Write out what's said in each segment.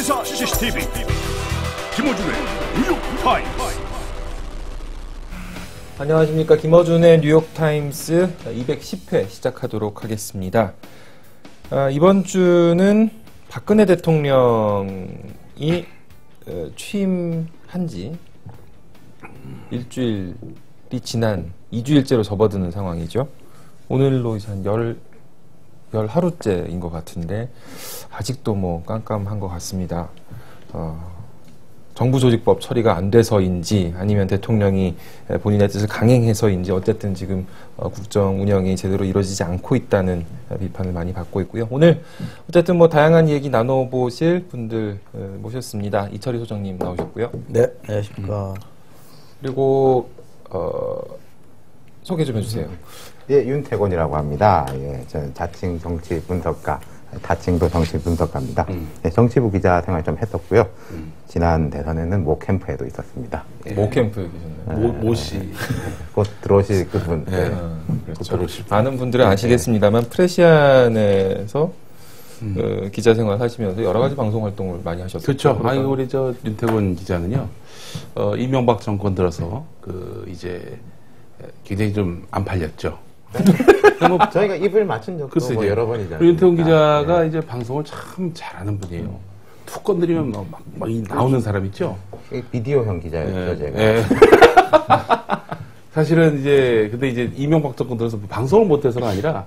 시사 CCTV 김어준의 뉴욕타임스. 안녕하십니까. 김어준의 뉴욕타임스 210회 시작하도록 하겠습니다. 이번 주는 박근혜 대통령이 취임한 지 일주일이 지난 2주일째로 접어드는 상황이죠. 오늘로 이제 한 10하루째인 것 같은데 아직도 뭐 깜깜한 것 같습니다. 정부조직법 처리가 안 돼서인지 아니면 대통령이 본인의 뜻을 강행해서인지 어쨌든 지금 국정 운영이 제대로 이루어지지 않고 있다는 비판을 많이 받고 있고요. 오늘 어쨌든 뭐 다양한 얘기 나눠보실 분들 모셨습니다. 이철희 소장님 나오셨고요. 네, 안녕하십니까. 그리고 소개 좀 해주세요. 예, 윤태곤이라고 합니다. 예, 저는 자칭 정치 분석가, 다칭도 정치 분석가입니다. 예, 정치부 기자 생활 좀 했었고요. 지난 대선에는 모 캠프에도 있었습니다. 예. 모 캠프에 계셨나요? 모씨. 곧 들어오실 그분. 네. 그렇죠. 많은 분들은 아시겠습니다만 프레시안에서 기자 생활 하시면서 여러 가지 방송 활동을 많이 하셨죠. 그렇죠. 아니 우리 저 윤태곤 기자는요. 이명박 정권 들어서 이제 굉장히 좀 안 팔렸죠. 뭐 저희가 입을 맞춘 적도 뭐 여러 번이잖아요. 윤태곤 기자가 이제 방송을 참 잘하는 분이에요. 툭 건드리면 막 나오는 사람 있죠. 비디오형 기자였죠, 제가. 예. 사실은 근데 이제 이명박 정권 들어서 방송을 못해서가 아니라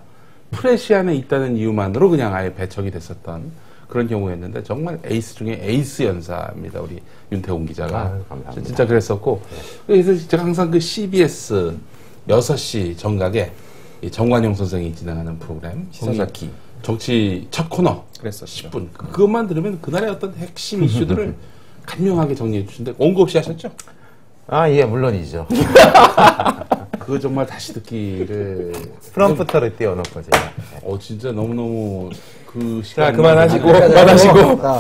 프레시안에 있다는 이유만으로 그냥 아예 배척이 됐었던 그런 경우였는데 정말 에이스 중에 에이스 연사입니다. 우리 윤태곤 기자가. 감사합니다. 진짜 그랬었고. 그래서 제가 항상 그 CBS 6시 정각에 정관용 선생이 진행하는 프로그램 시사자키 정치 첫 코너 그랬었죠. 10분 그것만 들으면 그날의 어떤 핵심 이슈들을 간명하게 정리해 주시는데 원고 없이 하셨죠? 아, 예, 물론이죠. 그거 정말 다시 듣기를 프롬프터를 띄워놓고 제가. 진짜 너무너무 그 시간 그만하시고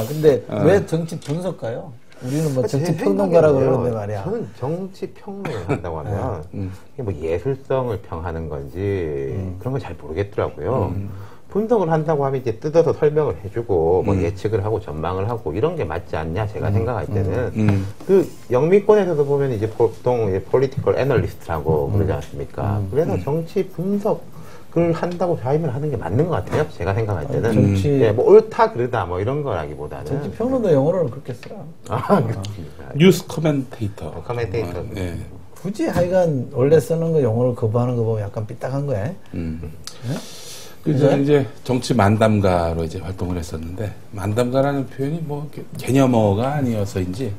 근데 왜 정치 분석가요? 우리는 뭐 정치 평론가라고 그러는데 말이야. 저는 정치 평론을 한다고 하면 이게 뭐 예술성을 평하는 건지 그런 걸 잘 모르겠더라고요. 분석을 한다고 하면 이제 뜯어서 설명을 해주고 뭐 예측을 하고 전망을 하고 이런 게 맞지 않냐 제가 생각할 때는 그 영미권에서도 보면 이제 보통 폴리티컬 애널리스트라고 그러지 않습니까? 그래서 정치 분석을 한다고 자임을 하는 게 맞는 것 같아요. 제가 생각할 때는. 정치 예, 뭐 옳다 그르다 뭐 이런 거라기보다는. 정치 평론도 영어로는 그렇게 써요. 그렇습니다. 뉴스 코멘테이터. 커멘테이터. 예. 굳이 하여간 원래 쓰는 거 영어를 거부하는 거 보면 약간 삐딱한 거야. 그래서 이제 정치 만담가로 이제 활동을 했었는데 만담가라는 표현이 뭐 개념어가 아니어서인지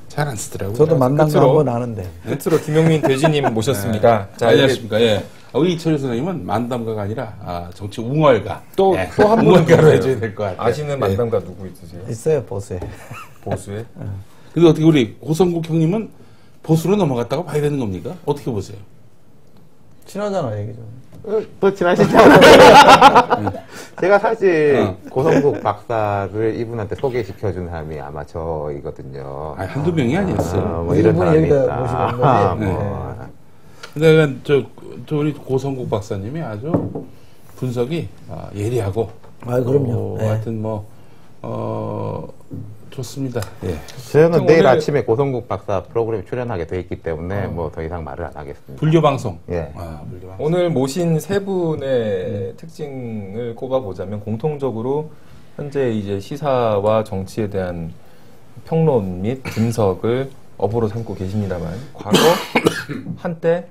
잘 안 쓰더라고요. 저도 만담가 한번 아는데. 끝으로 김용민 대지님 모셨습니다. 자, 안녕하십니까. 예. 우리 이철희 선생님은 만담가가 아니라 정치 웅얼가. 또 한 분 웅얼가로 해줘야 될 것 같아요. 아시는 만담가 누구 있으세요? 있어요, 보수에. 보수에? 근데 어떻게 우리 고성국 형님은 보수로 넘어갔다고 봐야 되는 겁니까? 어떻게 보세요? 친하잖아, 얘기 좀. 또 친하시죠? 제가 사실 고성국 박사를 이분한테 소개시켜준 사람이 아마 저이거든요. 한두 명이 아니었어요. 뭐 이런 사람이 여기다 있다. 모시고 온 거지. 뭐. 근데 저 우리 고성국 박사님이 아주 분석이 예리하고. 그럼요. 하여튼 좋습니다. 예. 저는 내일 오늘 아침에 고성국 박사 프로그램에 출연하게 돼 있기 때문에 뭐 더 이상 말을 안 하겠습니다. 불교방송. 예. 불교방송. 오늘 모신 세 분의 특징을 꼽아보자면 공통적으로 현재 이제 시사와 정치에 대한 평론 및 분석을 업으로 삼고 계십니다만 과거 한때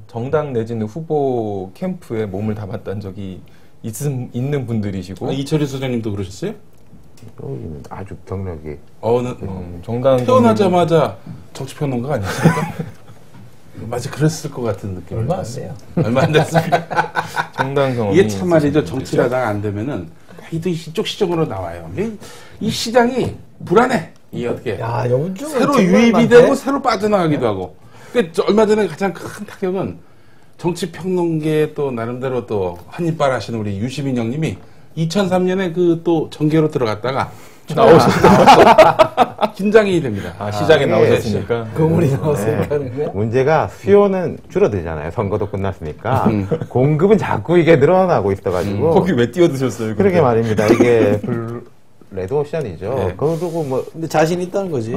정당 내지는 후보 캠프에 몸을 담았던 적이 있는 분들이시고 이철희 소장님도 그러셨어요? 여기는 아주 경력이 정당 태어나자마자 정치평론가 아니었습니까? 맞아, 그랬을 것 같은 느낌. 얼마 안 돼요. 얼마 안 됐습니다. 정당 경험이 이게 참 말이죠. 정치라다가 안 되면은 이쪽 시적으로 나와요. 이 시장이 불안해. 이게 어떻게? 야, 요즘 새로 유입이 되고 새로 빠져나가기도 하고. 그러니까 얼마 전에 가장 큰 타격은 정치평론계에 또 나름대로 또 한입발 하시는 우리 유시민 형님이 2003년에 또 정계로 들어갔다가 나오셨다. 긴장이 됩니다. 시장에 나오셨으니까. 거물이 나왔으니까 하는 거야? 문제가 수요는 줄어들잖아요. 선거도 끝났으니까. 공급은 자꾸 이게 늘어나고 있어가지고. 거기 왜 뛰어드셨어요? 그러게 말입니다. 이게 레드오션이죠. 네. 그리고 뭐 근데 자신 있다는 거지.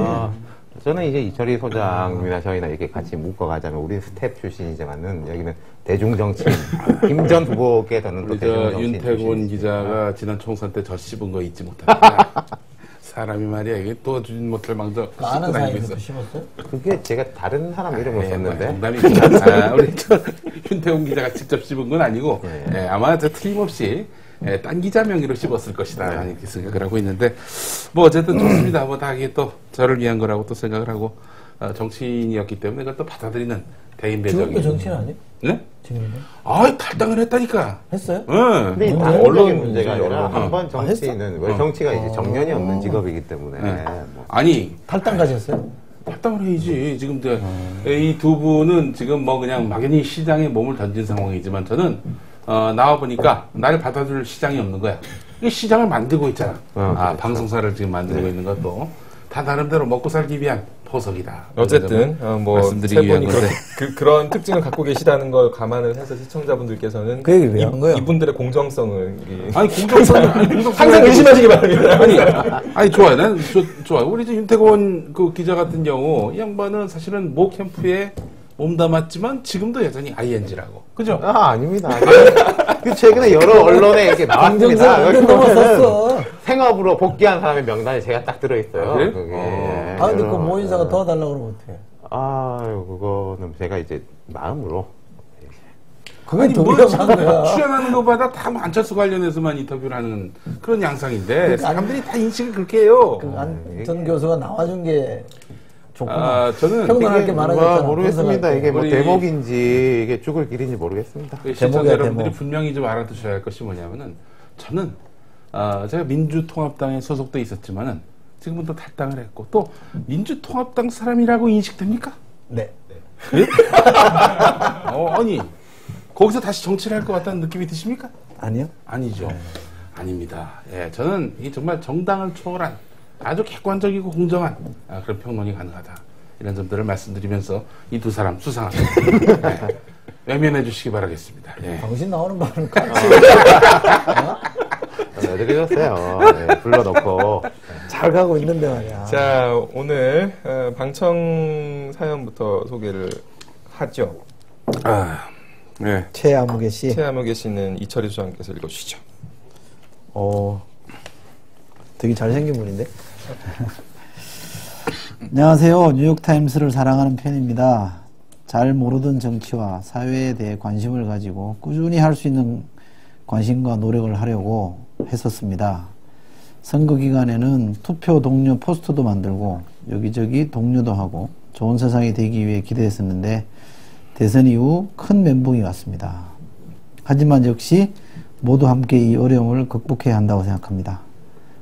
저는 이제 이철희 소장이나 저희나 이렇게 같이 묶어가자면 우리는 스텝 출신이지만은 여기는 대중정치인 김 전 후보께서는 또 우리 저 대중정치인 윤태곤 출신이시죠. 기자가 지난 총선 때 저 씹은 거 잊지 못합니다. 사람이 말이야 이게 또 주진 못할 망정 아는 씹고 다니고 사이에서 있어. 심었어요? 그게 제가 다른 사람 이름을 썼는데 농담이구나. 우리 저 윤태곤 기자가 직접 씹은 건 아니고 네. 아마 저 틀림없이 딴 기자 명의로 씹었을 것이다 이렇게 생각을 하고 있는데 뭐 어쨌든 좋습니다. 뭐 다 이게 또 저를 위한 거라고 또 생각을 하고 정치인이었기 때문에 그걸 또 받아들이는 대인 지금도 배정이. 정치인 아니에요? 네? 지금도? 아 탈당을 했다니까. 했어요? 응. 근데 언제? 언론적인 언론 문제가 문제, 아니라 언론. 한번 정치인은 왜 정치가 이제 정년이 없는 직업이기 때문에 네. 뭐 아니 탈당까지 했어요? 탈당을 해야지. 지금 이 두 분은 지금 뭐 그냥 막연히 시장에 몸을 던진 상황이지만 저는 나와 보니까 나를 받아줄 시장이 없는 거야. 이 시장을 만들고 있잖아. 그렇죠. 방송사를 지금 만들고 있는 것도 다 나름대로 먹고 살기 위한 포석이다. 어쨌든 뭐 말씀드리기 세 위한 분이 건데. 그런 특징을 갖고 계시다는 걸 감안을 해서 시청자분들께서는 그 얘기를 왜 하는 거예요? 이분들의 공정성을 아니 공정성 항상 의심하시기 바랍니다. 아니 좋아요. 난 좋아. 우리 저 윤태곤 그 기자 같은 경우 이 양반은 사실은 모 캠프에 몸담았지만 지금도 여전히 ING라고. 그죠? 아닙니다. 그 최근에 여러 언론에 이렇게 공정성 나왔습니다. 완전 넘어섰어. 생업으로 복귀한 사람의 명단에 제가 딱 들어있어요. 아, 그래? 그게. 아, 근데 그 여러- 모인사가 도와달라고 그러면 어떡해. 그거는 제가 이제 마음으로. 그게 아니 뭐 도리가 지금 한 거야. 출연하는 것마다 다 안철수 관련해서만 인터뷰를 하는 그런 양상인데 그러니까 사람들이 다 인식을 그렇게 해요. 전 교수가 나와준 게 좋구나. 저는 평론할 게 많아졌잖아. 모르겠습니다. 분석할 이게 뭐 우리- 대목인지 이게 죽을 길인지 모르겠습니다. 그 시청자 제목이야, 여러분들이 제목. 분명히 좀 알아두셔야 할 것이 뭐냐면은 저는 제가 민주통합당에 소속돼 있었지만은 지금은 또 탈당을 했고 또 민주통합당 사람이라고 인식됩니까? 네. 아니 거기서 다시 정치를 할 것 같다는 느낌이 드십니까? 아니요? 아니죠. 아닙니다. 예, 저는 이 정말 정당을 초월한 아주 객관적이고 공정한 그런 평론이 가능하다. 이런 점들을 말씀드리면서 이 두 사람 수상합니다. 예, 외면해 주시기 바라겠습니다. 예. 당신 나오는 말은 같이. 왜 그러셨어요? 네, 불러놓고. 잘 가고 있는데 말이야. 자, 오늘 방청 사연부터 소개를 하죠. 네. 최아무개 씨. 최아무개 씨는 이철희 소장께서 읽어주시죠. 되게 잘생긴 분인데? 안녕하세요. 뉴욕타임스를 사랑하는 팬입니다. 잘 모르던 정치와 사회에 대해 관심을 가지고 꾸준히 할 수 있는 관심과 노력을 하려고 했었습니다. 선거 기간에는 투표 동료 포스터도 만들고 여기저기 동료도 하고 좋은 세상이 되기 위해 기대했었는데 대선 이후 큰 멘붕이 왔습니다. 하지만 역시 모두 함께 이 어려움을 극복해야 한다고 생각합니다.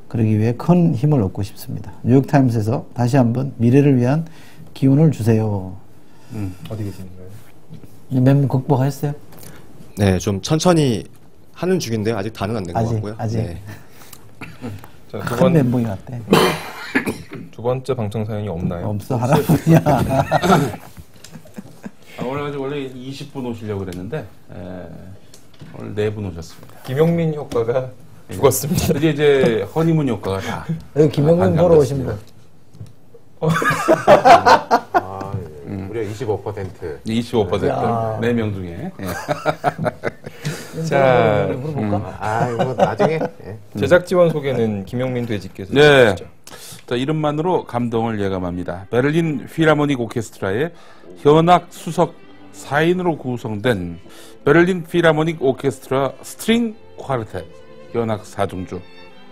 그러기 위해 큰 힘을 얻고 싶습니다. 뉴욕타임스에서 다시 한번 미래를 위한 기운을 주세요. 어디 계시는 거예요? 멘붕 극복하셨어요? 네, 좀 천천히 하는 중인데요. 아직 다는 안 된 것 아직, 같고요. 아직. 네. 자, 큰 멘붕이 왔대. 두 번째 방청 사연이 없나요? 없어, 할아버지야. 오늘 원래 20분 오시려고 그랬는데 오늘 4분 오셨습니다. 김용민 효과가 죽었습니다. 이제 허니문 효과가 다 여기 김영민 보러 오신 분. 무려 25%. 25% 야. 4명 중에 자, 물어볼까? 이거 나중에. 예. 제작 지원 소개는 김용민 돼지께서 네. 해주시죠. 자, 이름만으로 감동을 예감합니다. 베를린 필하모닉 오케스트라의 현악 수석 4인으로 구성된 베를린 필하모닉 오케스트라 스트링 쿼르텟 현악 4중주.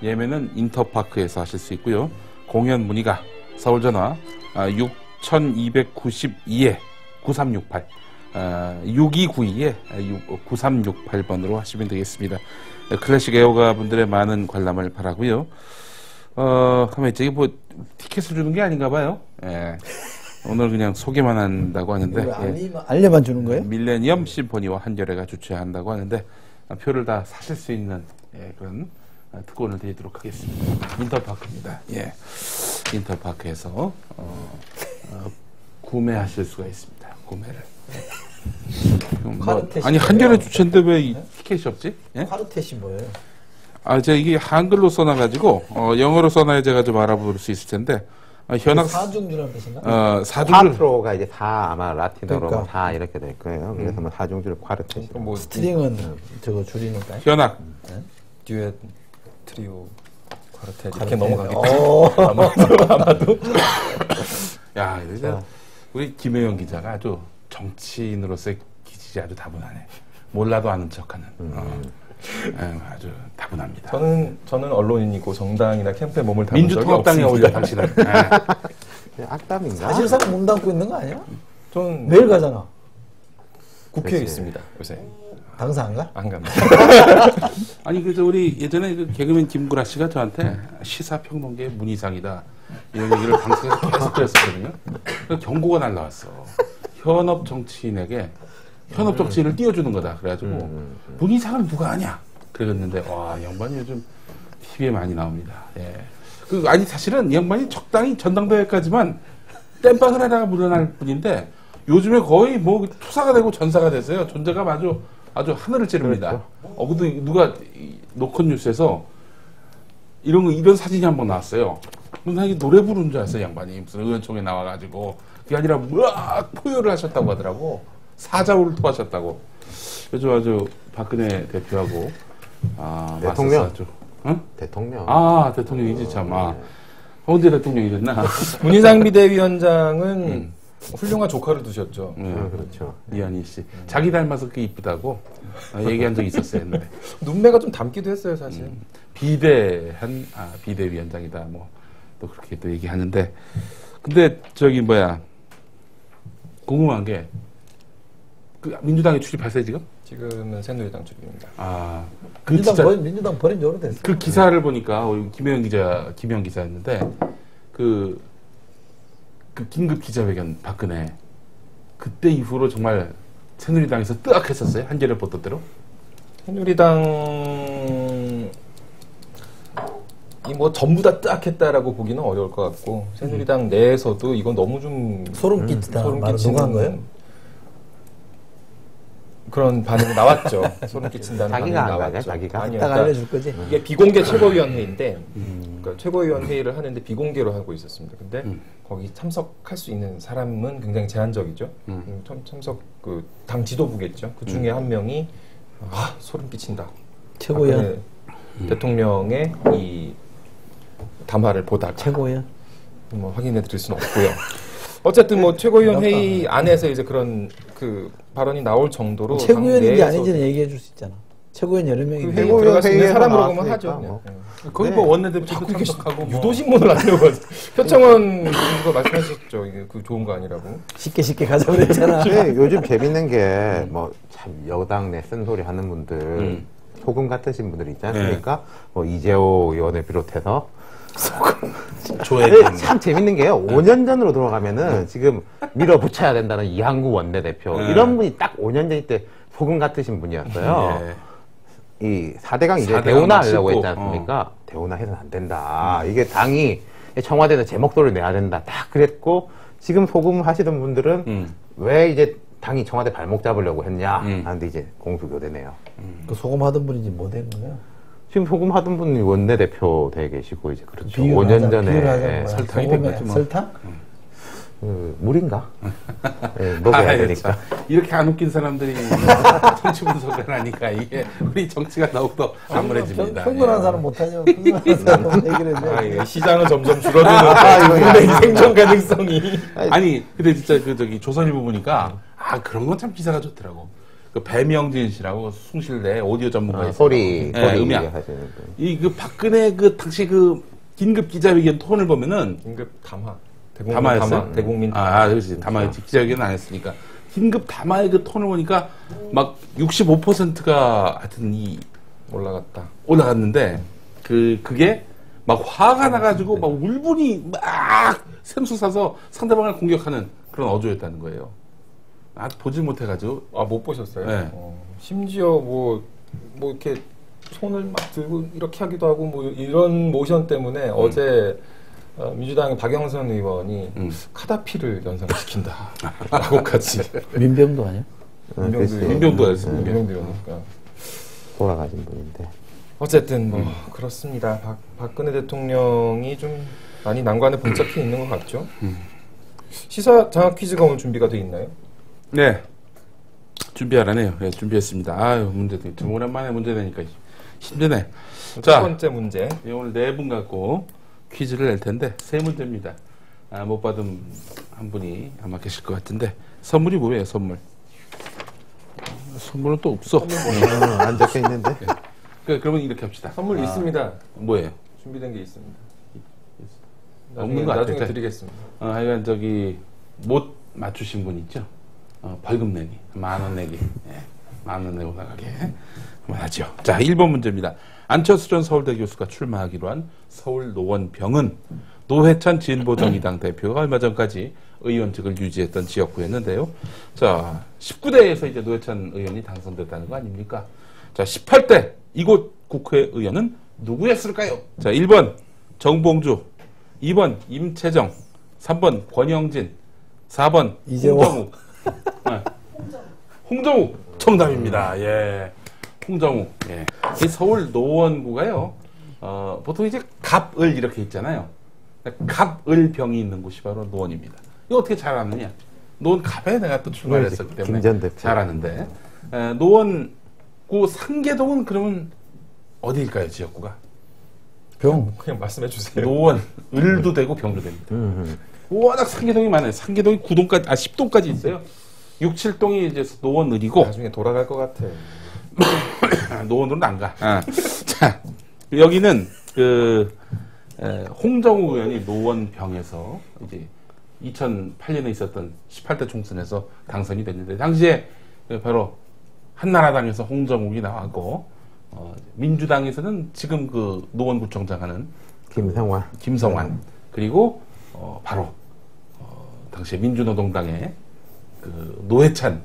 예매는 인터파크에서 하실 수 있고요. 공연 문의가 서울전화 6292에 9368 6292에 9368번으로 하시면 되겠습니다. 클래식 애호가 분들의 많은 관람을 바라고요. 가만 있지. 이게 뭐 티켓을 주는 게 아닌가 봐요. 예. 오늘 그냥 소개만 한다고 하는데 알려만 주는 거예요? 밀레니엄 심포니와 한겨레가 주최한다고 하는데 표를 다 사실 수 있는 그런 특권을 드리도록 하겠습니다. 인터파크입니다. 예. 인터파크에서 구매하실 수가 있습니다. 구매를. 뭐, 카르테시 아니 뭐예요? 한겨레 주최인데 왜 이 티켓이 없지? 예? 카르텟이 뭐예요? 제가 이게 한글로 써놔가지고, 영어로 써놔야 제가 좀 알아볼 수 있을 텐데, 현악. 사중주라는 뜻인가? 사중주. 콰트로가 이제 다 아마 라틴어로 그러니까. 뭐다 이렇게 될 거예요. 그래서 뭐 사중주를 콰르텟. 뭐 스트링은 저거 줄이니까. 현악. 듀엣, 트리오, 쿼르텟 이렇게 넘어가겠죠. 아마도. 야, 이제 우리 김혜영 기자가 아주 정치인으로서의 기질이 아주 다분하네. 몰라도 아는 척하는. 아주 다분합니다. 저는 언론인이고 정당이나 캠프에 몸을 담은 적이 민주통합당에 없습니다. 어울려 당신은. 악담인가? 사실상 몸 담고 있는 거 아니야? 저는 매일 가잖아. 국회에 그치. 있습니다. 요새 당사 안 가? 안 갑니다. 아니 그래서 우리 예전에 그 개그맨 김구라 씨가 저한테 시사평론계의 문희상이다 이런 얘기를 방송에서 계속 했었거든요. 그래서 경고가 날라왔어. 현업 정치인에게 현업 정치인을 띄워주는 거다. 그래가지고 문희상을 누가 아냐? 그랬는데 와 양반이 요즘 TV에 많이 나옵니다. 예. 아니 사실은 이 양반이 적당히 전당대회까지만 땜빵을 하다가 물러날 뿐인데 요즘에 거의 뭐 투사가 되고 전사가 됐어요. 존재감 아주 하늘을 찌릅니다. 근데 누가 노컷 뉴스에서 이런 사진이 한번 나왔어요. 근데 이게 노래 부르는 줄 알았어요, 양반이. 무슨 의원총회 나와가지고. 그게 아니라 막 포효를 하셨다고 하더라고. 사자우를 토하셨다고. 요즘 아주 박근혜 대표하고, 대통령. 맞섰어, 아주. 응? 대통령. 대통령이지, 참. 언제 대통령이셨나? 문희상 비대위원장은 훌륭한 조카를 두셨죠. 그렇죠. 이한희 씨. 자기 닮아서 꽤 이쁘다고 얘기한 적이 있었어요, 옛날에. 눈매가 좀 닮기도 했어요, 사실. 비대위원장이다, 뭐. 또 그렇게 또 얘기하는데. 근데, 궁금한 게, 민주당에 출입하세요, 지금? 지금은 새누리당 출입입니다. 민주당 버린 지 오래됐어. 그 기사를 보니까, 김영 기자였는데, 그 긴급 기자회견, 박근혜. 그때 이후로 정말 새누리당에서 뜨악했었어요? 한겨레 보도대로? 새누리당이 뭐 전부 다 뜨악했다라고 보기는 어려울 것 같고 새누리당 내에서도 이건 너무 좀 소름 끼치다. 말을 누가 한 거예요? 그런 반응이 나왔죠. 소름 끼친다는 반응이 자기가 한 거 나왔죠. 아니야? 자기가? 아니요, 이따가 그러니까 알려줄 거지. 이게 비공개 최고위원회인데 그러니까 최고위원 회의를 하는데 비공개로 하고 있었습니다. 근데 거기 참석할 수 있는 사람은 굉장히 제한적이죠. 참석 당 지도부겠죠. 그 중에 한 명이 소름 끼친다. 최고위원. 대통령의 이 담화를 보다가 최고위원. 뭐 확인해 드릴 수는 없고요. 어쨌든 뭐 최고위원 회의 안에서 이제 그런 그 발언이 나올 정도로 최고위원인지 아닌지는 얘기해 줄 수 있잖아. 최고위원 여러 명이 회의 들어갈 수 있는 사람으로 보면 나왔으니까 하죠. 뭐. 거기 뭐 원내대표도 참석하고 뭐. 유도신문을 하려고 표창원 교수가 말씀하셨죠. 이게 그 좋은 거 아니라고. 쉽게 가자 그랬잖아. 근데 요즘 재밌는 게 뭐 참 여당 내 쓴소리 하는 분들 소금 같으신 분들 있지 않습니까? 뭐 이재호 의원을 비롯해서 참 재밌는 게요. 5년 전으로 돌아가면은 지금 밀어붙여야 된다는 이항구 원내대표 이런 분이 딱 5년 전 때 소금 같으신 분이었어요. 이 4대강 이제 대운하 하려고 했지 않습니까? 대운하 해서는 안 된다. 이게 당이 청와대에서 제 목소리를 내야 된다. 딱 그랬고 지금 소금 하시던 분들은 왜 이제 당이 청와대 발목 잡으려고 했냐 하는데 이제 공수교대네요. 그 소금 하던 분인지 뭐 된 거야? 지금 소금 하던 분이 원내대표 돼 계시고 이제 그렇죠. 비유를 5년 하자, 전에 비유를 하자면 설탕이 소금에 된 거지 뭐. 설탕? 물인가? 먹여야 되니까. 참, 이렇게 안 웃긴 사람들이 정치 분석을 하니까 이게 우리 정치가 더욱더 암울해집니다. 평론한 사람 못하죠. 평론한 사람 얘기를 해. 예, 시장은 점점 줄어드는 이분의 생존 가능성이. 아니 근데 진짜 조선일보 보니까 그런 건 참 기사가 좋더라고. 그 배명진 씨라고 숭실대 오디오 전문가 있어요. 소리 음향. 하시는 분. 이 박근혜 당시 긴급 기자회견 톤을 보면은 긴급 담화. 담화였어요. 대국민 그렇지. 담화 기자회견 안 했으니까 긴급 담화의 그 톤을 보니까 막 65%가 하여튼 올라갔는데 그게 막 화가 나가지고 막 울분이 막 샘솟아서 상대방을 공격하는 그런 어조였다는 거예요. 보질 못해가지고 못 보셨어요? 네. 심지어 뭐 이렇게 손을 막 들고 이렇게 하기도 하고 뭐 이런 모션 때문에 어제 민주당의 박영선 의원이 카다피를 연상시킨다라고까지. 민병도 아니야? 민병도였어요. 민병도였으니까. 돌아가신 분인데. 어쨌든 뭐 그렇습니다. 박근혜 대통령이 좀 많이 난관에 봉착해 있는 것 같죠. 시사 장학 퀴즈가 오늘 준비가 돼 있나요? 네. 준비하라네요. 네, 준비했습니다. 아유, 문제도 좀 오랜만에 문제 내니까 힘드네. 첫 번째 문제. 네, 오늘 4분 갖고 퀴즈를 낼 텐데 3문제입니다. 못 받은 한 분이 아마 계실 것 같은데 선물이 뭐예요, 선물? 선물은 또 없어. 안 적혀 있는데. 그러면 이렇게 합시다. 선물 있습니다. 뭐예요? 준비된 게 있습니다. 없는 것 같아요. 나중에 드리겠습니다. 하여간 못 맞추신 분 있죠? 벌금 내기, 10,000원 내기. 예, 10,000원 내고 나가게 한번 하죠. 자, 1번 문제입니다. 안철수 전 서울대 교수가 출마하기로 한 서울 노원병은 노회찬 진보정의당 대표가 얼마 전까지 의원직을 유지했던 지역구였는데요. 자, 19대에서 이제 노회찬 의원이 당선됐다는 거 아닙니까? 자, 18대 이곳 국회의원은 누구였을까요? 자, 1번 정봉주, 2번 임채정, 3번 권영진, 4번 이재호. 홍정욱 정답입니다. 예, 홍정욱. 예, 이 서울 노원구가요. 보통 이제 갑을 이렇게 있잖아요. 갑을병이 있는 곳이 바로 노원입니다. 이거 어떻게 잘 아느냐? 노원 갑에 내가 또 출마를 했었기 때문에 김전 대표. 잘 아는데. 노원구 상계동은 그러면 어디일까요, 지역구가? 그냥 말씀해 주세요. 노원, 을도 되고 병도 됩니다. 워낙 상계동이 많아요. 상계동이 9동까지, 10동까지 있어요. 6, 7동이 이제 노원 을이고. 나중에 돌아갈 것 같아. 노원으로는 안 가. 자, 여기는 홍정욱 의원이 노원병에서 이제 2008년에 있었던 18대 총선에서 당선이 됐는데, 당시에 바로 한나라당에서 홍정욱이 나왔고, 민주당에서는 지금 그 노원구청장 하는 김성환. 그리고, 바로, 당시에 민주노동당의 그 노회찬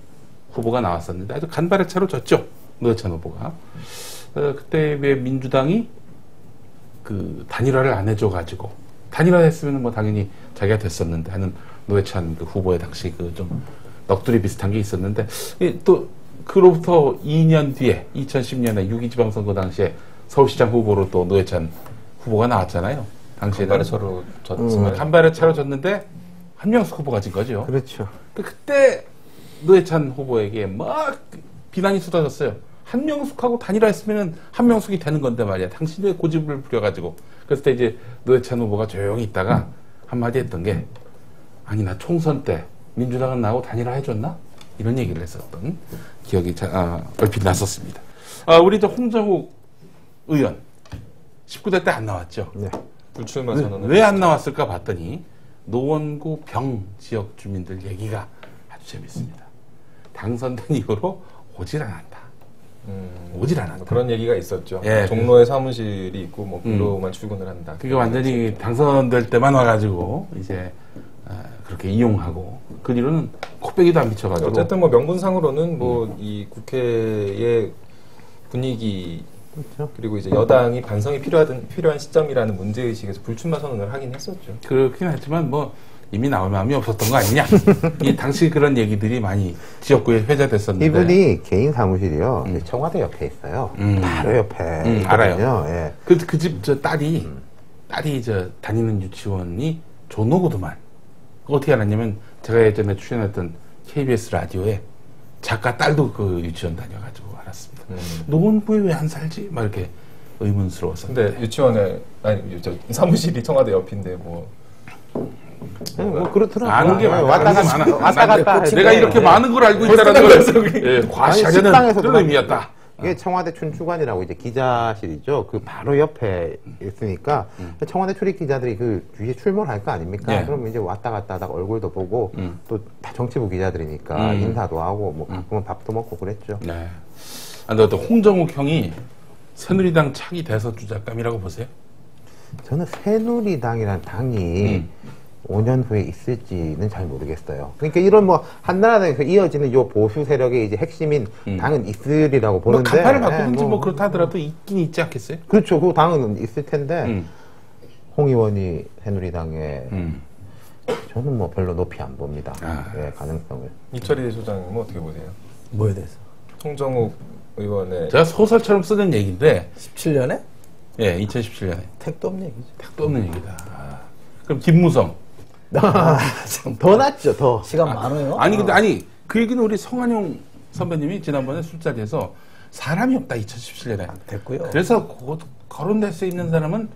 후보가 나왔었는데 아주 간발의 차로 졌죠. 노회찬 후보가. 그때 왜 민주당이 그 단일화를 안 해줘가지고, 단일화 했으면 뭐 당연히 자기가 됐었는데 하는 노회찬 그 후보의 당시 그 좀 넋두리 비슷한 게 있었는데, 또 그로부터 2년 뒤에 2010년에 6.2 지방선거 당시에 서울시장 후보로 또 노회찬 후보가 나왔잖아요. 당시에는 간발의 차로 졌지만 간발의 차로 졌는데 한명숙 후보가 진 거죠. 그렇죠. 그때 노회찬 후보에게 막 비난이 쏟아졌어요. 한명숙하고 단일화했으면 한명숙이 되는 건데 말이야. 당신의 고집을 부려가지고. 그랬을 때 이제 노회찬 후보가 조용히 있다가 한마디 했던 게, 아니 나 총선 때 민주당은 나하고 단일화 해줬나? 이런 얘기를 했었던 기억이 얼핏 났었습니다. 우리 홍정욱 의원 19대 때 안 나왔죠. 네. 불출마 선언을 왜 안 나왔을까 봤더니 노원구 병 지역 주민들 얘기가 아주 재밌습니다. 당선된 이후로 오질 않았다. 오질 않았다. 그런 얘기가 있었죠. 예, 종로에 사무실이 있고 뭐 글로만 출근을 한다. 그게 완전히 당선될 때만 와가지고 이제 그렇게 이용하고, 그 뒤로는 코빼기도 안 비춰가지고. 어쨌든 뭐 명분상으로는 뭐 이 국회의 분위기, 그렇죠. 그리고 이제 여당이 반성이 필요한 시점이라는 문제의식에서 불출마 선언을 하긴 했었죠. 그렇긴 했지만 뭐 이미 나올 마음이 없었던 거 아니냐. 이 당시 그런 얘기들이 많이 지역구에 회자됐었는데. 이분이 개인 사무실이요. 청와대 옆에 있어요. 바로 옆에. 알아요. 예. 그 집 딸이 다니는 유치원이 조노구도만. 어떻게 알았냐면 제가 예전에 출연했던 KBS 라디오에 작가 딸도 그 유치원 다녀가지고 알았습니다. 노원구에 왜 안 살지? 막 이렇게 의문스러웠었는데. 근데 유치원에 사무실이 청와대 옆인데 뭐 그렇더라고요. 아는 게 많아. 왔다 갔다. 내가 이렇게 많은 걸 알고 있다는 걸 과시하려는 그런 의미였다. 이게 청와대 춘추관이라고 이제 기자실이죠. 그 바로 옆에 있으니까 청와대 출입 기자들이 그 위에 출몰할 거 아닙니까? 네. 그럼 이제 왔다 갔다 하다가 얼굴도 보고 또 다 정치부 기자들이니까 인사도 하고 뭐 가끔은 밥도 먹고 그랬죠. 네. 근데 또 홍정욱 형이 새누리당 차기 대선 주자감이라고 보세요? 저는 새누리당이라는 당이 5년 후에 있을지는 잘 모르겠어요. 그러니까 이런 뭐 한나라당에서 이어지는 요 보수 세력의 이제 핵심인 당은 있으리라고 뭐 보는데. 간판을 바꾸든지 네, 뭐 그렇다 하더라도 있긴 있지 않겠어요? 그렇죠. 그 당은 있을 텐데 홍 의원이 새누리당에 저는 뭐 별로 높이 안 봅니다. 예, 가능성을. 이철희 소장님은 어떻게 보세요? 뭐에 대해서? 홍정욱 의원의 제가 소설처럼 쓰는 얘기인데 17년에? 예, 2017년에 택도 없는 얘기죠. 택도 없는 얘기다. 그럼 김무성. 더 낫죠, 더. 시간 많아요. 아니 근데 아니 그 얘기는 우리 성한용 선배님이 지난번에 술자리에서 사람이 없다 2017년에 됐고요. 그래서 거론될 수 있는 사람은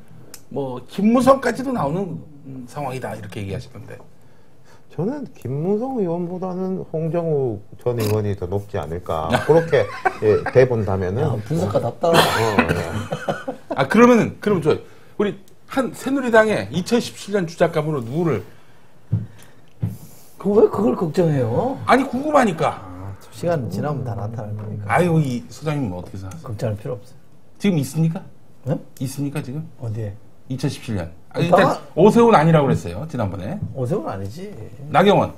뭐 김무성까지도 나오는 상황이다 이렇게 얘기하시던데. 저는 김무성 의원보다는 홍정욱 전 의원이 더 높지 않을까. 그렇게 예, 돼본다면은. 야, 분석가답다. 아 그러면 저 우리 한 새누리당의 2017년 주작감으로 누구를 왜 그걸 걱정해요? 아니 궁금하니까. 시간 지나면 다 나타날 거니까. 아유 이 소장님은 어떻게 생각하세요? 걱정할 필요 없어요. 지금 있습니까? 네? 있습니까 지금? 어디에? 2017년. 아, 일단 오세훈 아니라고 그랬어요 지난번에. 오세훈 아니지. 나경원.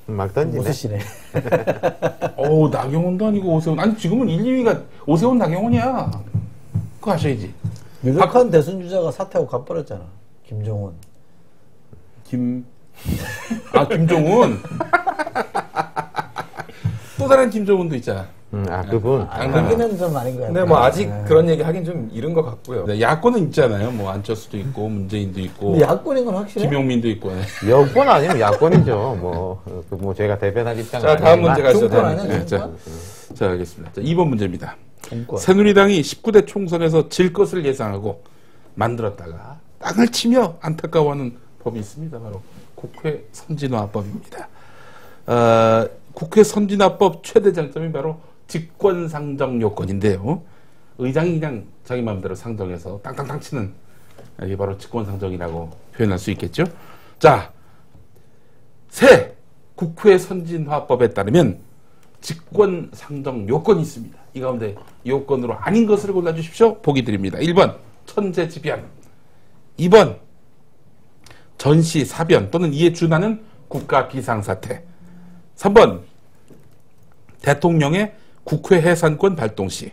막 던지네. 무수시네. 나경원도 아니고 오세훈. 아니 지금은 1, 2위가 오세훈 나경원이야. 그거 아셔야지. 유력한 대선 주자가 사퇴하고 가버렸잖아. 김종훈. 김종훈. 또 다른 김종훈도 있잖아. 그분. 거기는 좀 아닌 것 같아요. 근데 뭐 아직 그런 얘기 하긴 좀 이른 것 같고요. 네, 야권은 있잖아요. 뭐 안철수도 있고 문재인도 있고 근데 야권인 건 확실해? 김용민도 있고. 네. 여권 아니면 야권이죠. 뭐 제가 대변할 입장은 자, 다음 아니지만. 문제 가시죠. 중권 다음 아니야? 문제. 자, 알겠습니다. 자, 2번 문제입니다. 중권. 새누리당이 19대 총선에서 질 것을 예상하고 만들었다가 땅을 치며 안타까워하는 법이 있습니다. 바로 국회 선진화법입니다. 국회 선진화법 최대 장점이 바로 직권 상정 요건인데요. 의장이 그냥 자기 마음대로 상정해서 땅땅땅 치는 이게 바로 직권 상정이라고 표현할 수 있겠죠. 자, 새 국회 선진화법에 따르면 직권 상정 요건이 있습니다. 이 가운데 요건으로 아닌 것을 골라주십시오. 보기 드립니다. 1번 천재지변, 2번 전시 사변 또는 이에 준하는 국가 비상사태, 3번 대통령의 국회 해산권 발동 시,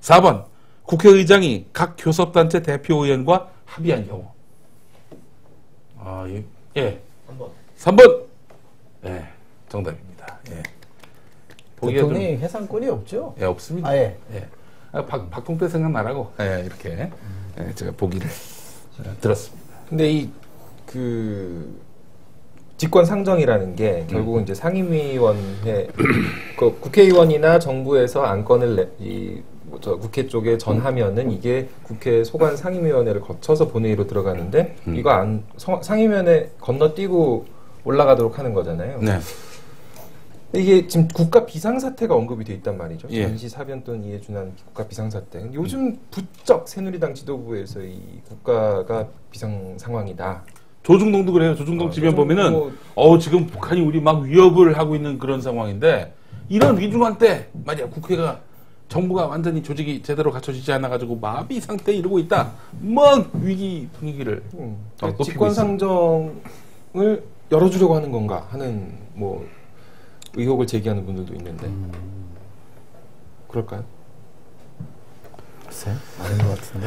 4번 국회의장이 각 교섭단체 대표의원과 합의한 경우. 예. 3번. 예, 정답입니다. 예. 대통령이 해상권이 없죠? 예, 없습니다. 아예. 예. 박통대 생각나라고, 예, 이렇게 제가 보기를 들었습니다. 근데 직권 상정이라는 게 결국은 이제 상임위원회, 국회의원이나 정부에서 안건을 국회 쪽에 전하면은 이게 국회 소관 상임위원회를 거쳐서 본회의로 들어가는데 이거 상임위원회 건너뛰고 올라가도록 하는 거잖아요. 네. 이게 지금 국가 비상사태가 언급이 돼 있단 말이죠. 예. 전시 사변 또는 이에 준한 국가 비상사태. 요즘 부쩍 새누리당 지도부에서 이 국가가 비상 상황이다. 조중동도 그래요. 조중동 지변 보면은 지금 북한이 우리 막 위협을 하고 있는 그런 상황인데 이런 위중한 때 말이야 국회가 정부가 완전히 조직이 제대로 갖춰지지 않아가지고 마비 상태에 이르고 있다. 막 위기 분위기를 높이고 직권 있어요. 상정을 열어주려고 하는 건가 하는 뭐 의혹을 제기하는 분들도 있는데 그럴까요? 글쎄, 아닌 것 같은데.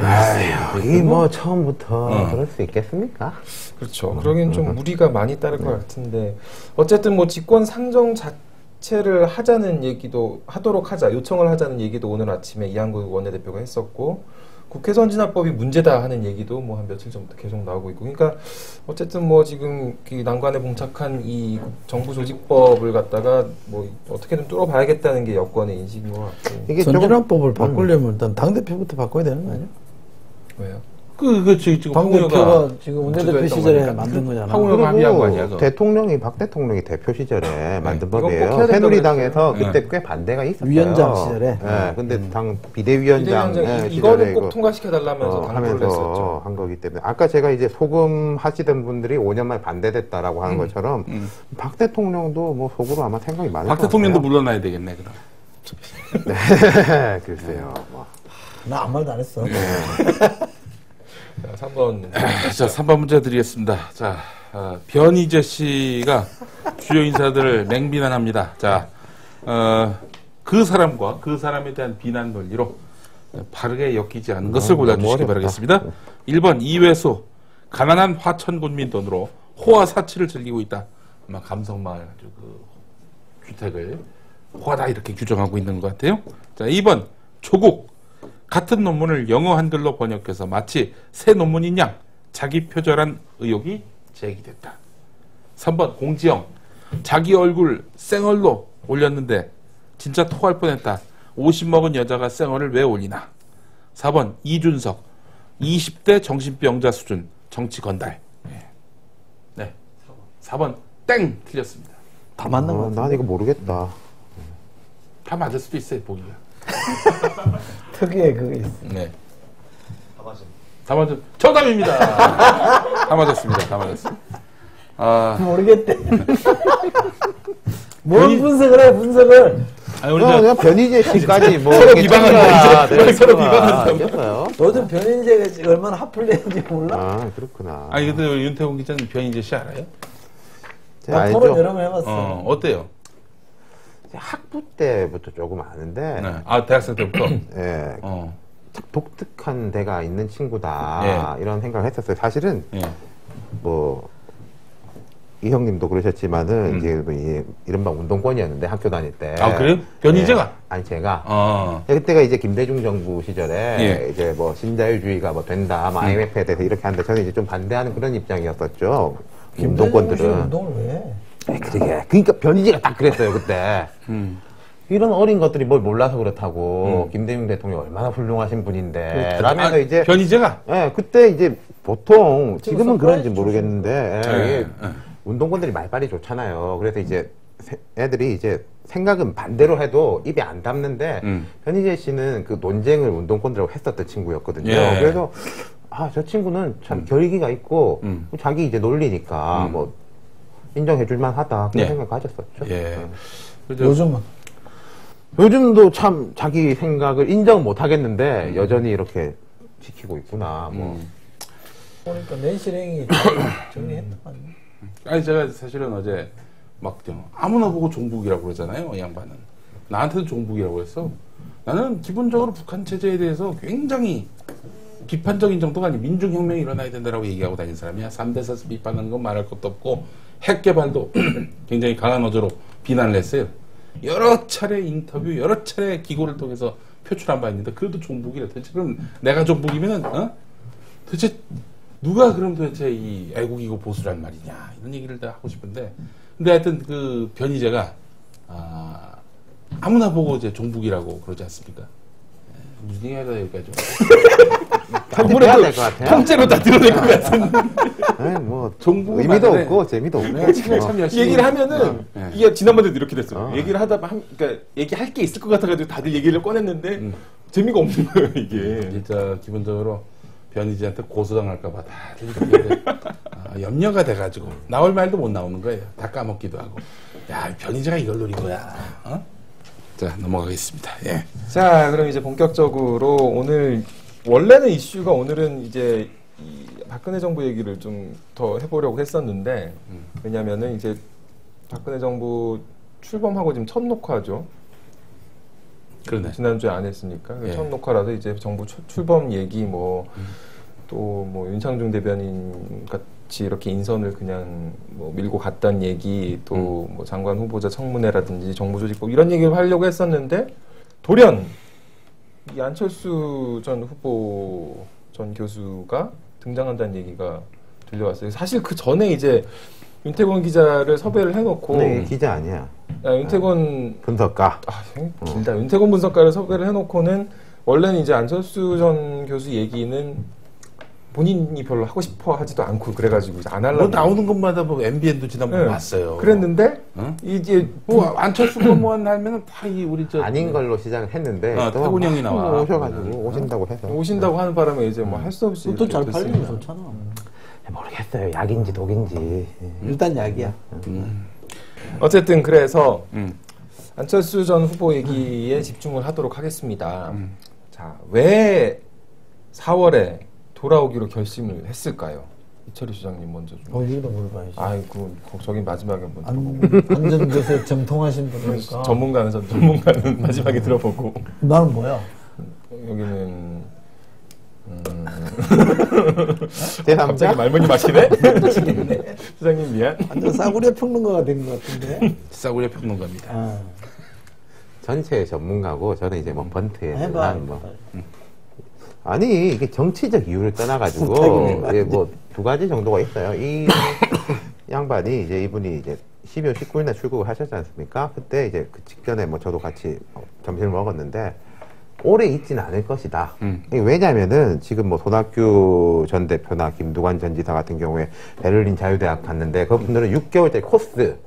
이게 뭐 처음부터 그럴 수 있겠습니까? 그렇죠. 그러기엔 좀 무리가 많이 따를 것 같은데 어쨌든 뭐 직권 상정 자체를 하자는 얘기도 요청을 하자는 얘기도 오늘 아침에 이한구 원내대표가 했었고 국회 선진화법이 문제다 하는 얘기도 뭐 한 며칠 전부터 계속 나오고 있고 그러니까 어쨌든 뭐 지금 난관에 봉착한 이 정부 조직법을 갖다가 뭐 어떻게든 뚫어봐야겠다는 게 여권의 인식인 것 같고 이게 선진화법을 바꾸려면 일단 당대표부터 바꿔야 되는 거 아니야? 왜요? 지금 당대표가 지금 원내대표 주도했던 시절에 거니까. 만든 거잖아. 황우여가 합의한 거 아니야? 그거? 박 대통령이 대표 시절에 만든 이건 꼭 해야 법이에요. 된다고 새누리당에서 그랬어요. 그때 꽤 반대가 있었어요. 위원장 시절에. 네, 근데 당 비대위원장 비대위원장 시절에 이거는 꼭 이거 통과시켜달라면서 당부를 하면서 했었죠. 한 거기 때문에 아까 제가 이제 소금 하시던 분들이 5년 만에 반대됐다라고 하는 것처럼 박 대통령도 뭐 속으로 아마 생각이 많을 박 것 대통령도 같아요. 물러나야 되겠네 그럼. 네, 글쎄요. 뭐. 나 아무 말도 안 했어. 자, 3번 자, 3번 문제 드리겠습니다. 자, 변희재 씨가 주요 인사들을 맹비난합니다. 자, 그 사람과 그 사람에 대한 비난 논리로 바르게 엮이지 않은 것을 골라주시기 어렵다. 바라겠습니다. 1번 이회수, 가난한 화천군민 돈으로 호화 사치를 즐기고 있다. 아마 감성마을 아주 그 주택을 호하다 이렇게 규정하고 있는 것 같아요. 자, 2번 조국. 같은 논문을 영어 한글로 번역해서 마치 새 논문인 양 자기 표절한 의혹이 제기됐다. 3번 공지영. 자기 얼굴 쌩얼로 올렸는데 진짜 토할 뻔했다. 50 먹은 여자가 쌩얼을 왜 올리나. 4번 이준석. 20대 정신병자 수준 정치 건달. 네. 4번 땡 틀렸습니다. 다 맞는 거 같아. 난 이거 모르겠다. 다 맞을 수도 있어요, 보기가. 특유의 그게 있어. 네. 다 맞은 정답입니다. 다 맞았습니다. 다 맞았습니다. 아, 모르겠대. 뭘 분석을 해, 분석을. 아니 우리 그냥 변희재 씨까지 뭐 서로 비방한다. 서로 비방한다. 이겼어요. 요즘 변인재가 얼마나 핫플레이인지 몰라? 아 그렇구나. 아니 근데 윤태곤 기자는 변희재 씨 알아요? 제가 나 토론 알죠. 여러 번 해봤어. 어때요? 학부 때부터 조금 아는데, 네. 아 대학생 때부터. 예, 어. 독특한 데가 있는 친구다 이런 생각을 했었어요. 사실은 예. 뭐 이 형님도 그러셨지만은 이제 뭐 이른바 운동권이었는데 학교 다닐 때. 아 그래요? 변희재가? 예. 아니 제가. 어. 그때가 이제 김대중 정부 시절에 예. 이제 뭐 신자유주의가 뭐 된다, 뭐 IMF에 대해서 이렇게 하는데 저는 이제 좀 반대하는 그런 입장이었었죠. 운동권들은. 운동을 왜 해? 그러니까 변희재가 딱 그랬어요 그때. 이런 어린 것들이 뭘 몰라서 그렇다고 김대중 대통령 얼마나 훌륭하신 분인데 라면서 이제 변희재가? 예, 그때 이제 보통 지금은 그런지 서프라이즈 모르겠는데 예, 예, 이게 운동권들이 말빨이 좋잖아요. 그래서 이제 애들이 이제 생각은 반대로 해도 입에 안 담는데 변희재 씨는 그 논쟁을 운동권들하고 했었던 친구였거든요. 예. 그래서 아, 저 친구는 참 결기가 있고 자기 이제 논리니까 뭐 인정해줄만 하다 그런 예. 생각 가졌었죠. 예. 요즘은 요즘도 참 자기 생각을 인정 못 하겠는데 여전히 이렇게 지키고 있구나. 뭐. 보니까 내실행이 정리했던 거 아니야? 아니 제가 사실은 어제 막 아무나 보고 종북이라고 그러잖아요. 이 양반은. 나한테도 종북이라고 했어. 나는 기본적으로 북한 체제에 대해서 굉장히 비판적인 정도가 아니고 민중혁명이 일어나야 된다라고 얘기하고 다니는 사람이야. 3대 사스 비판하는 건 말할 것도 없고 핵 개발도 굉장히 강한 어조로 비난을 했어요. 여러 차례 인터뷰, 여러 차례 기고를 통해서 표출한 바 있는데 그래도 종북이래. 도대체 그럼 내가 종북이면은 도대체 누가 그럼 도대체 이 애국이고 보수란 말이냐 이런 얘기를 다 하고 싶은데 근데 하여튼 그 변희재가 아무나 보고 이제 종북이라고 그러지 않습니까? 무슨 얘기 하다 여기까지 편집해야 될 것 같아요. 통째로 다 드러낼 것 같은 네, 뭐 종북은 의미도 맞네. 없고 재미도 없고. 내가 참 열심히 얘기를 하면은 네. 이게 지난번에도 이렇게 됐어요. 얘기를 하다 그러니까 얘기할 게 있을 것 같아가지고 다들 얘기를 꺼냈는데 재미가 없는 거예요 이게. 진짜 기본적으로 변희재한테 고소당할까봐 다들 이렇게 염려가 돼가지고 나올 말도 못 나오는 거예요. 다 까먹기도 하고. 야 변희재가 이걸 노린 거야. 자 넘어가겠습니다. 예. 자, 그럼 이제 본격적으로 오늘 원래는 이슈가 오늘은 이제 이 박근혜 정부 얘기를 좀 더 해보려고 했었는데 왜냐면은 이제 박근혜 정부 출범하고 지금 첫 녹화죠. 그러네. 지난주에 안 했으니까 예. 첫 녹화라도 이제 정부 출범 얘기 뭐 또 뭐 윤창중 대변인 같이 이렇게 인선을 그냥 뭐 밀고 갔던 얘기 또 뭐 장관 후보자 청문회라든지 정부조직법 이런 얘기를 하려고 했었는데 돌연 이 안철수 전 후보 전 교수가 등장한다는 얘기가 들려왔어요. 사실 그 전에 이제 윤태곤 기자를 섭외를 해놓고 네, 기자 아니야. 야, 윤태곤 분석가. 길다. 윤태곤 분석가를 섭외를 해놓고는 원래는 이제 안철수 전 교수 얘기는 본인이 별로 하고 싶어 하지도 않고 그래가지고 이제 안 하려고. 뭐 나오는 것마다 뭐 MBN도 지난번에 네. 봤어요. 그랬는데 어? 이제 뭐 안철수 법무원 하면은 다 이 우리 저 아닌 걸로 시작을 했는데 또 태곤 형이 막 나와. 오셔가지고 오신다고 해서 오신다고 하는 바람에 이제 뭐 할 수 없이 또 잘 이렇게 팔리면 됐습니다. 좋잖아. 모르겠어요. 약인지 독인지. 일단 약이야. 어쨌든 그래서 안철수 전 후보 얘기에 집중을 하도록 하겠습니다. 자, 왜 4월에 돌아오기로 결심을 했을까요? 이철희 수장님 먼저 좀. 얘기도 물어봐야지. 아이고, 저기 마지막에 한번 안전교수에 정통하신 분이니까. 전문가는 마지막에 들어보고. 나는 뭐야? 여기는 제 갑자기 남자? 말문이 막히네. 수장님 미안. 완전 싸구려 평론가가 된 것 같은데. 싸구려 평론가입니다. 아. 전체 전문가고 저는 이제 뭐 번트에 해봐. 뭐 아니 이게 정치적 이유를 떠나가지고 뭐 두 가지 정도가 있어요. 이 양반이 이제 이분이 이제 12월 19일날 출국을 하셨지 않습니까? 그때 이제 그 직전에 뭐 저도 같이 점심을 먹었는데 오래 있지는 않을 것이다. 왜냐면은 지금 뭐 손학규 전 대표나 김두관 전 지사 같은 경우에 베를린 자유대학 갔는데 그분들은 6개월짜리 코스를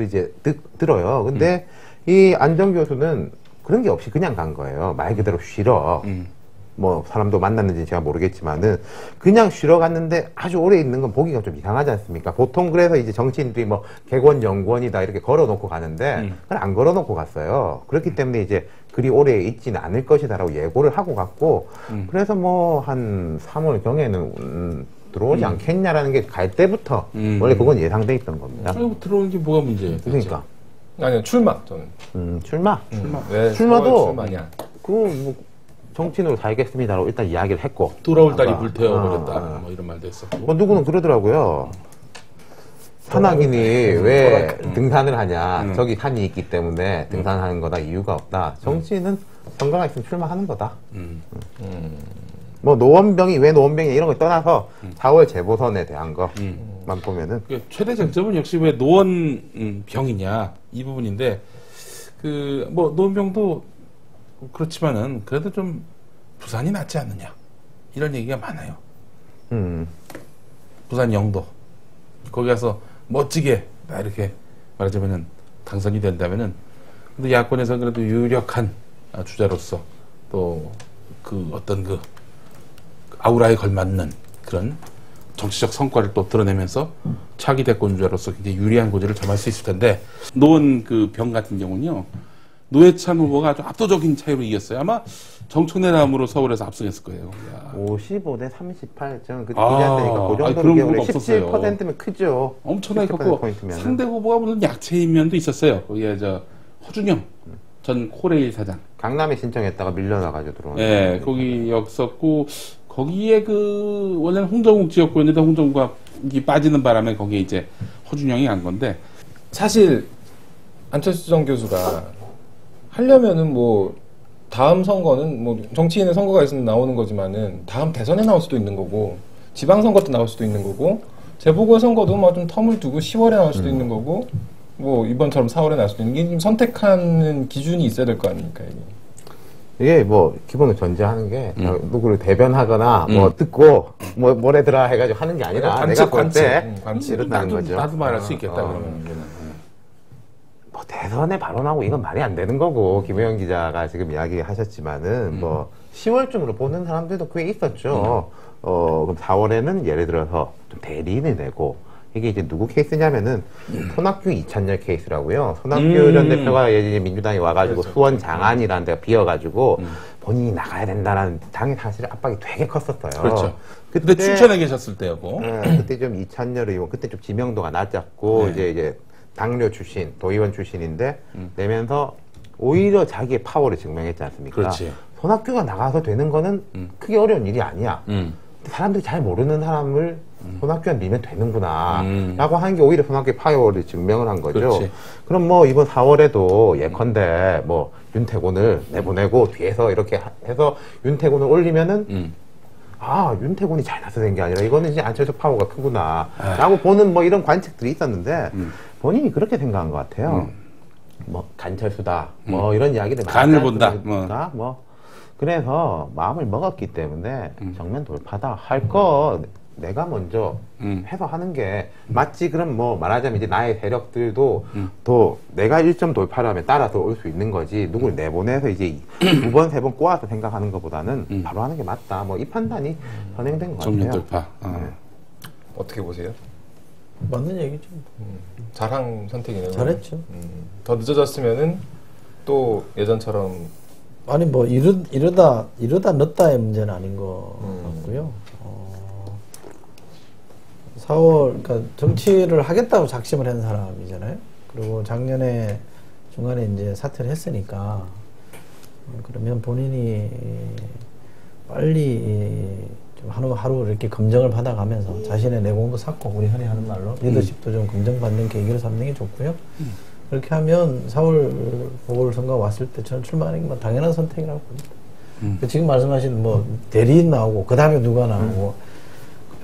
이제 들어요. 근데 이 안정 교수는 그런 게 없이 그냥 간 거예요. 말 그대로 쉬러. 뭐 사람도 만났는지 제가 모르겠지만은 그냥 쉬러 갔는데 아주 오래 있는 건 보기가 좀 이상하지 않습니까? 보통 그래서 이제 정치인들이 뭐 객원 연구원이다 이렇게 걸어놓고 가는데 그건 안 걸어놓고 갔어요. 그렇기 때문에 이제 그리 오래 있지는 않을 것이다라고 예고를 하고 갔고 그래서 뭐 한 3월 경에는 들어오지 않겠냐라는 게 갈 때부터 원래 그건 예상돼 있던 겁니다. 들어오는 게 뭐가 문제예요? 그러니까 아니요, 출마 저는. 출마. 왜 출마도 출마냐? 뭐 정치인으로 살겠습니다라고 일단 이야기를 했고 돌아올 달이 불태워버렸다. 뭐 이런 말도 했었고. 뭐 누구는 그러더라고요. 산악인이 왜 등산을 하냐. 저기 산이 있기 때문에 등산하는 거다. 이유가 없다. 정치인은 선거가 있으면 출마하는 거다. 뭐 노원병이 왜 노원병이 이런 걸 떠나서 4월 재보선에 대한 것만 보면은 최대 쟁점은 역시 왜 노원병이냐 이 부분인데 그 뭐 노원병도 그렇지만은 그래도 좀 부산이 낫지 않느냐 이런 얘기가 많아요. 부산 영도 거기 가서 멋지게 이렇게 말하자면은 당선이 된다면은 근데 야권에서 그래도 유력한 주자로서 또 그 어떤 그 아우라에 걸맞는 그런 정치적 성과를 또 드러내면서 차기 대권 주자로서 굉장히 유리한 고지를 점할 수 있을 텐데 노원 그 병 같은 경우는요. 노회찬 후보가 아주 압도적인 차이로 이겼어요. 아마 정청래 다음으로 서울에서 압승했을 거예요. 55대 38. 저는 그때 기자했으니까 그 정도로 그런 기억을 후보가 17%면 크죠. 엄청나게 컸고 포인트면은. 상대 후보가 물론 약체인 면도 있었어요. 거기에 저 허준영 전 코레일 사장. 강남에 신청했다가 밀려나가지고 들어온. 네, 거기였었고 거기에 그 원래는 홍정욱 지역구였는데 홍정욱이 빠지는 바람에 거기에 이제 허준영이 간 건데 사실 안철수 전 교수가 하려면은 뭐 다음 선거는 뭐 정치인의 선거가 있으면 나오는 거지만은 다음 대선에 나올 수도 있는 거고 지방선거 때 나올 수도 있는 거고 재보궐선거도 뭐 좀 텀을 두고 10월에 나올 수도 있는 거고 뭐 이번처럼 4월에 나올 수도 있는 게 좀 선택하는 기준이 있어야 될 거 아닙니까 이게 뭐 기본으로 전제하는 게 누구를 대변하거나 뭐 듣고 뭐 뭐래더라 해가지고 하는 게 아니라 내가 볼 때 이런다는 거죠. 나도 말할 수 있겠다 그러면. 뭐 대선에 발언하고 이건 말이 안 되는 거고 김혜영 기자가 지금 이야기하셨지만은 뭐 10월쯤으로 보는 사람들도 꽤 있었죠. 그럼 4월에는 예를 들어서 좀 대리인을 내고 이게 이제 누구 케이스냐면은 손학규 이찬열 케이스라고요. 손학규 전 대표가 이제 민주당에 와가지고 그렇죠. 수원 장안이라는 데가 비어가지고 본인이 나가야 된다라는 당의 사실 압박이 되게 컸었어요. 그렇죠. 근데 춘천에 계셨을 때였고. 그때 좀 이찬열 의원 그때 좀 지명도가 낮았고 이제 당료 출신, 도의원 출신인데 내면서 오히려 자기의 파워를 증명했지 않습니까? 그렇지. 손학규가 나가서 되는 거는 크게 어려운 일이 아니야. 근데 사람들이 잘 모르는 사람을 손학규가 밀면 되는구나 라고 하는 게 오히려 손학규의 파워를 증명을 한 거죠. 그렇지. 그럼 뭐 이번 4월에도 예컨대 뭐 윤태곤을 내보내고 뒤에서 이렇게 해서 윤태곤을 올리면은 아, 윤태곤이 잘나서 된 게 아니라 이거는 이제 안철수 파워가 크구나 라고 보는 뭐 이런 관측들이 있었는데 본인이 그렇게 생각한 것 같아요. 뭐 간철수다 뭐 이런 이야기들 간을 본다. 뭐 그래서 마음을 먹었기 때문에 정면 돌파다 할 거 내가 먼저 해서 하는 게 맞지. 그럼 뭐 말하자면 이제 나의 세력들도 또 내가 1점 돌파를 하면 따라서 올 수 있는 거지 누굴 내보내서 이제 2번, 3번 꼬아서 생각하는 것보다는 바로 하는 게 맞다. 뭐 이 판단이 선행된 것 같아요. 정면 돌파. 어떻게 보세요? 맞는 얘기죠. 잘한 선택이네요. 잘했죠. 더 늦어졌으면은 또 예전처럼 아니 뭐 이러다 늦다의 문제는 아닌 것 같고요. 4월 그러니까 정치를 하겠다고 작심을 한 사람이잖아요. 그리고 작년에 중간에 이제 사퇴를 했으니까 그러면 본인이 빨리 좀 하루 이렇게 검증을 받아가면서 자신의 내공도 쌓고 우리 흔히 하는 말로 리더십도 좀 검증받는 계기로 삼는 게 좋고요. 그렇게 하면 4월 보궐선거 왔을 때 저는 출마하는 게 당연한 선택이라고 봅니다. 지금 말씀하신 뭐 대리인 나오고 그 다음에 누가 나오고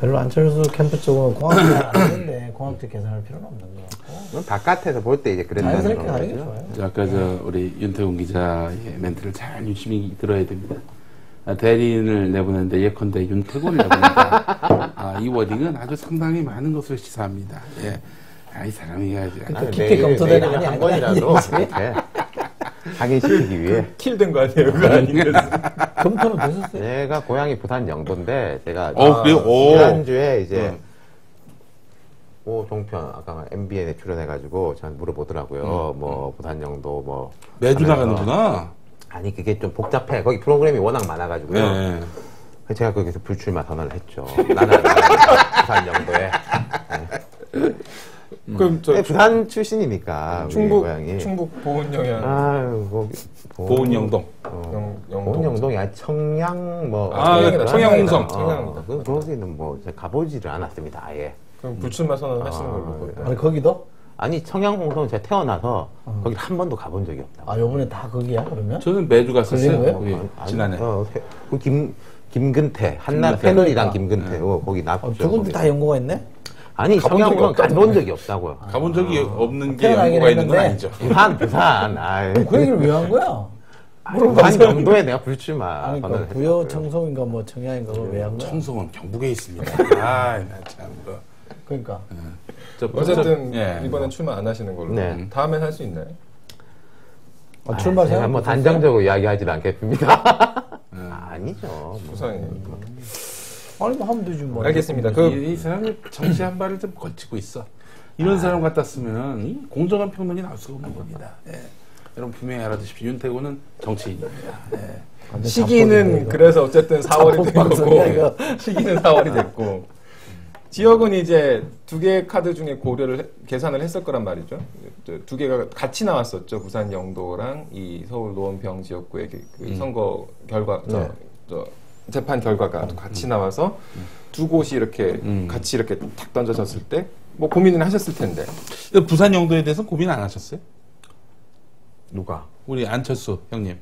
별로 안철수 캠프 쪽은 공학적 안 되는데 공학적 계산할 필요는 없는 것 같고 바깥에서 볼 때 이제 그랬다는 자연스럽게 가는 게 거죠. 좋아요. 아까 우리 윤태곤 기자의 멘트를 잘 유심히 들어야 됩니다. 대리인을 내보내는데 예컨대 윤태곤을 내보낸다. 이 워딩은 아주 상당히 많은 것을 시사합니다. 예. 이 사람이 해야지. 깊이 검토된 매일 아니 한 번이라도 이렇게 확인시키기 위해. 킬된 거 아니에요? 그거 아니에요? 검토는 되셨어요? 제가 고향이 부산 영도인데 제가 그래요? 오. 지난주에 이제 종편 아까 MBN에 출연해가지고 저한테 물어보더라고요. 뭐 부산 영도 뭐 매주 하면서. 나가는구나. 아니 그게 좀 복잡해. 거기 프로그램이 워낙 많아가지고요. 네. 그래서 제가 거기서 불출마 선언을 했죠. 나는 부산 영도에. 그럼 저 부산 출신이니까 우리 충북 고향이. 충북 보은 영양 아유 거기 보은영동. 보은영동이 아니 청양 뭐 청양홍성. 거기는 뭐 제가 가보지를 않았습니다. 아예. 그럼 불출마 선언 하시는 걸로. 아니 거기도? 아니 청양홍성은 제가 태어나서 거기 한 번도 가본 적이 없다고. 아 요번에 다 거기야 그러면? 저는 매주 갔었어요. 걸린 우리 지난해. 그 김근태 한나 패널이랑 김근태 거기 납죠. 두 군데 다 연고가 있네? 아니 청양홍성 가본 적이 없다고요. 가본 적이 없는 게 태어나긴 연구가 있는 건 했는데. 아니죠. 부산. 아이. 그 얘기를 왜 한 거야? 부산 영도에 내가 불출마 아니 선언을 그 부여 했다고요. 청송인가 뭐 청양인가 그걸 왜 한 거야? 청송은 경북에 있습니다. 나 참. 그러니까 어쨌든 예. 이번엔 출마 안 하시는 걸로. 네. 다음엔 할 수 있나요? 출마 제가 생각 뭐 단정적으로 이야기하지는 않겠습니다. 아니죠. 수상해. 아니 뭐 하면 되지 뭐. 알겠습니다. 이 사람이 정치 한 발을 좀 거치고 있어. 이런 사람 같았으면 이 공정한 평론이 나올 수가 없는 겁니다. 예. 여러분 분명히 알아두십시오. 윤태곤은 정치인입니다. 예. 시기는 그래서 어쨌든 4월이 된 방송이야, 이거. 거고 시기는 4월이 됐고 지역은 이제 두 개의 카드 중에 고려를 계산을 했을 거란 말이죠. 두 개가 같이 나왔었죠. 부산 영도랑 이 서울 노원병 지역구의 그 선거 결과 재판 결과가 같이 나와서 두 곳이 이렇게 같이 이렇게 탁 던져졌을 때 뭐 고민을 하셨을 텐데. 부산 영도에 대해서 고민 안 하셨어요? 누가? 우리 안철수 형님.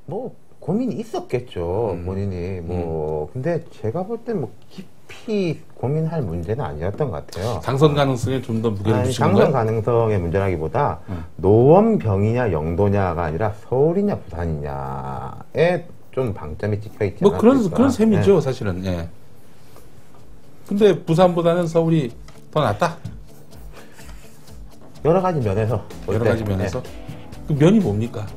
뭐 고민이 있었겠죠. 본인이 뭐 근데 제가 볼 때 뭐 깊이 고민할 문제는 아니었던 것 같아요. 당선 가능성에 좀 더 무게를 두시는 당선 거예요? 가능성의 문제라기보다 노원병이냐 영도냐가 아니라 서울이냐 부산이냐에 좀 방점이 찍혀 있지 뭐 않았을까. 그런 셈이죠, 사실은. 예. 근데 부산보다는 서울이 더 낫다. 여러 가지 면에서 볼 여러 때. 가지 면에서. 그 면이 뭡니까?